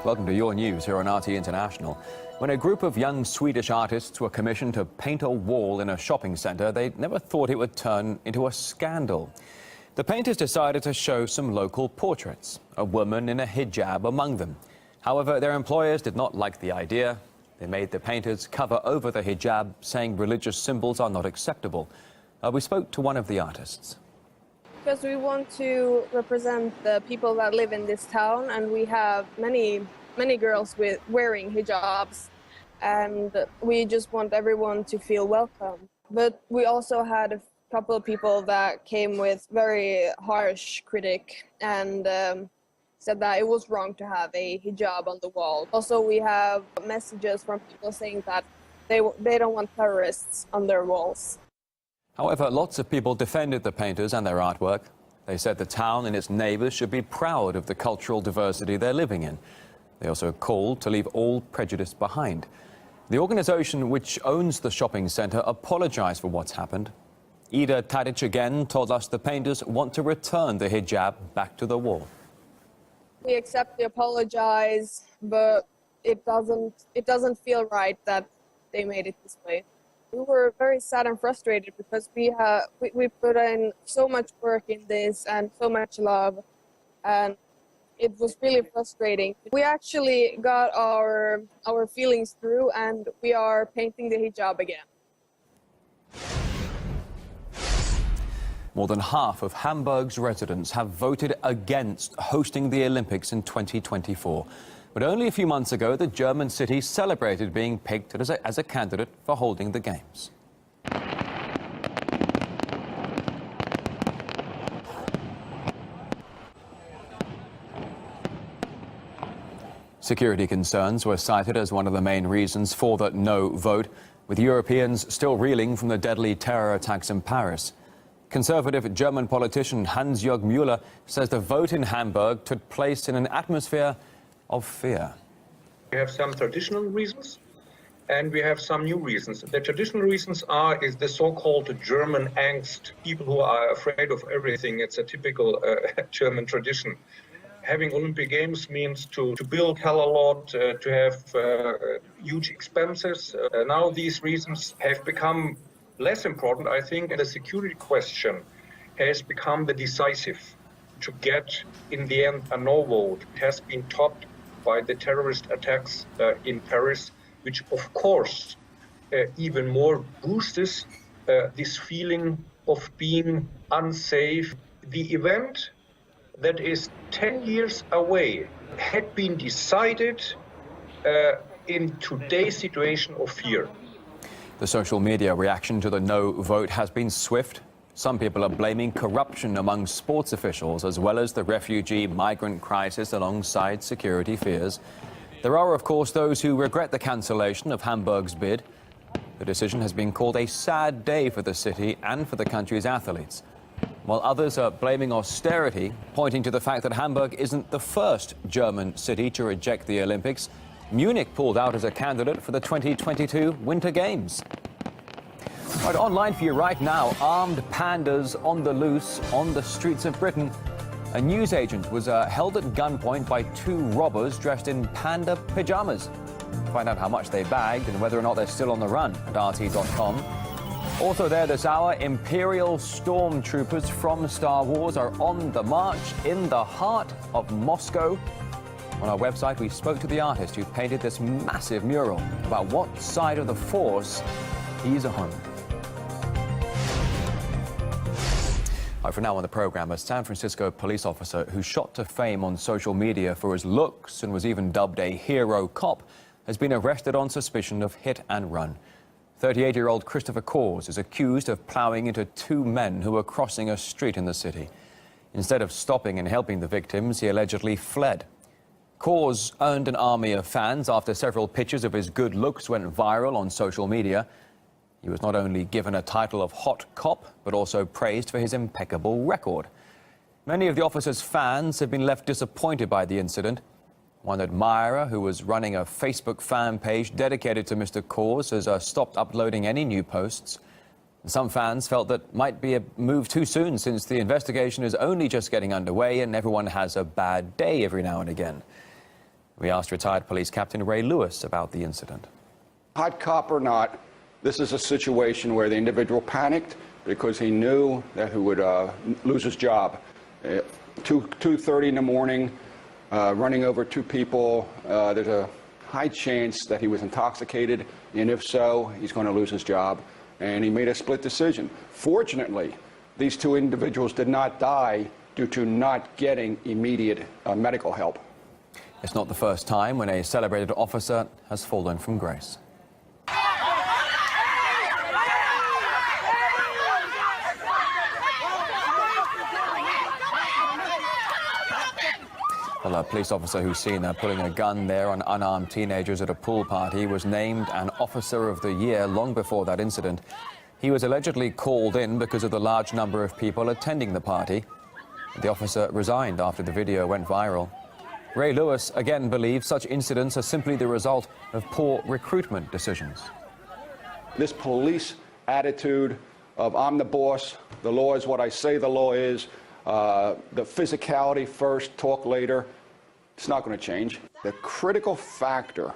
Welcome to your news here on RT International. When a group of young Swedish artists were commissioned to paint a wall in a shopping centre, they never thought it would turn into a scandal. The painters decided to show some local portraits, a woman in a hijab among them. However, their employers did not like the idea. They made the painters cover over the hijab, saying religious symbols are not acceptable. We spoke to one of the artists. Because we want to represent the people that live in this town, and we have many girls wearing hijabs, and we just want everyone to feel welcome. But we also had a couple of people that came with very harsh critique and said that it was wrong to have a hijab on the wall. Also, we have messages from people saying that they don't want terrorists on their walls. However, lots of people defended the painters and their artwork. They said the town and its neighbours should be proud of the cultural diversity they're living in. They also called to leave all prejudice behind. The organisation which owns the shopping centre apologised for what's happened. Ida Tadic again told us the painters want to return the hijab back to the wall. We accept the apologize, but it doesn't feel right that they made it this way. We were very sad and frustrated because we put in so much work in this and so much love, and it was really frustrating. We actually got our feelings through, and we are painting the hijab again. More than half of Hamburg's residents have voted against hosting the Olympics in 2024. But only a few months ago, the German city celebrated being picked as a candidate for holding the Games. Security concerns were cited as one of the main reasons for the no vote, with Europeans still reeling from the deadly terror attacks in Paris. Conservative German politician Hans-Jörg Müller says the vote in Hamburg took place in an atmosphere of fear. We have some traditional reasons and we have some new reasons. The traditional reasons is the so-called German angst, people who are afraid of everything. It's a typical German tradition. Having Olympic Games means to build hell a lot, to have huge expenses. Now these reasons have become less important. I think the security question has become the decisive. To get, in the end, a no vote has been topped by the terrorist attacks in Paris, which of course even more boosts this feeling of being unsafe. The event that is 10 years away had been decided in today's situation of fear. The social media reaction to the no vote has been swift. Some people are blaming corruption among sports officials as well as the refugee-migrant crisis alongside security fears. There are, of course, those who regret the cancellation of Hamburg's bid. The decision has been called a sad day for the city and for the country's athletes, while others are blaming austerity, pointing to the fact that Hamburg isn't the first German city to reject the Olympics. Munich pulled out as a candidate for the 2022 Winter Games. Right, online for you right now, armed pandas on the loose on the streets of Britain. A newsagent was held at gunpoint by two robbers dressed in panda pyjamas. Find out how much they bagged and whether or not they're still on the run at RT.com. Also there this hour, Imperial stormtroopers from Star Wars are on the march in the heart of Moscow. On our website, we spoke to the artist who painted this massive mural about what side of the Force he's on. For now on the program, a San Francisco police officer who shot to fame on social media for his looks and was even dubbed a hero cop has been arrested on suspicion of hit and run. 38-year-old Christopher Kors is accused of plowing into two men who were crossing a street in the city. Instead of stopping and helping the victims, he allegedly fled. Kors earned an army of fans after several pictures of his good looks went viral on social media. He was not only given a title of hot cop, but also praised for his impeccable record. Many of the officer's fans have been left disappointed by the incident. One admirer who was running a Facebook fan page dedicated to Mr. Kors has stopped uploading any new posts. Some fans felt that might be a move too soon since the investigation is only just getting underway and everyone has a bad day every now and again. We asked retired police captain Ray Lewis about the incident. Hot cop or not, this is a situation where the individual panicked because he knew that he would lose his job. 2:30 in the morning, running over two people, there's a high chance that he was intoxicated, and if so, he's going to lose his job. And he made a split decision. Fortunately, these two individuals did not die due to not getting immediate medical help. It's not the first time when a celebrated officer has fallen from grace. Well, a police officer who's seen pulling a gun there on unarmed teenagers at a pool party was named an Officer of the Year long before that incident. He was allegedly called in because of the large number of people attending the party. The officer resigned after the video went viral. Ray Lewis again believes such incidents are simply the result of poor recruitment decisions. This police attitude of I'm the boss, the law is what I say the law is, the physicality first, talk later, it's not going to change. The critical factor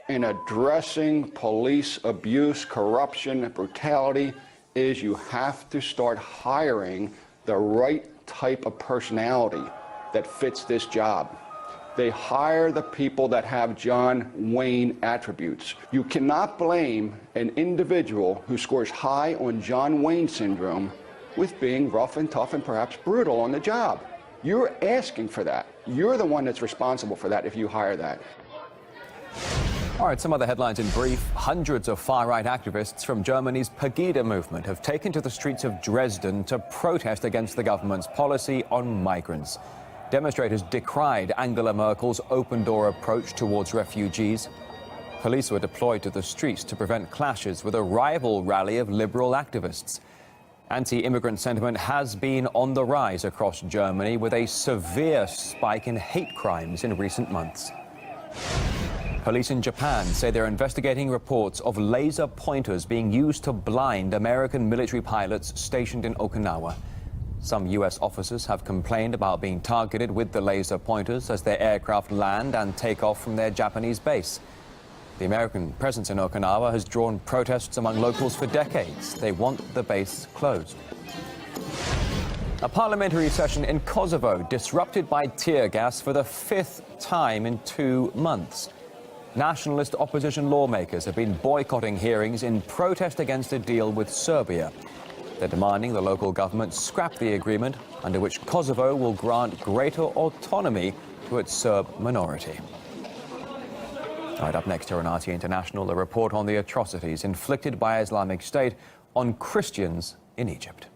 in addressing police abuse, corruption, brutality is you have to start hiring the right type of personality that fits this job. They hire the people that have John Wayne attributes. You cannot blame an individual who scores high on John Wayne syndrome with being rough and tough and perhaps brutal on the job. You're asking for that. You're the one that's responsible for that if you hire that. All right, some other headlines in brief. Hundreds of far-right activists from Germany's Pegida movement have taken to the streets of Dresden to protest against the government's policy on migrants. Demonstrators decried Angela Merkel's open-door approach towards refugees. Police were deployed to the streets to prevent clashes with a rival rally of liberal activists. Anti-immigrant sentiment has been on the rise across Germany, with a severe spike in hate crimes in recent months. Police in Japan say they're investigating reports of laser pointers being used to blind American military pilots stationed in Okinawa. Some U.S. officers have complained about being targeted with the laser pointers as their aircraft land and take off from their Japanese base. The American presence in Okinawa has drawn protests among locals for decades. They want the base closed. A parliamentary session in Kosovo disrupted by tear gas for the 5th time in 2 months. Nationalist opposition lawmakers have been boycotting hearings in protest against a deal with Serbia. They're demanding the local government scrap the agreement under which Kosovo will grant greater autonomy to its Serb minority. All right, up next here on RT International, a report on the atrocities inflicted by Islamic State on Christians in Egypt.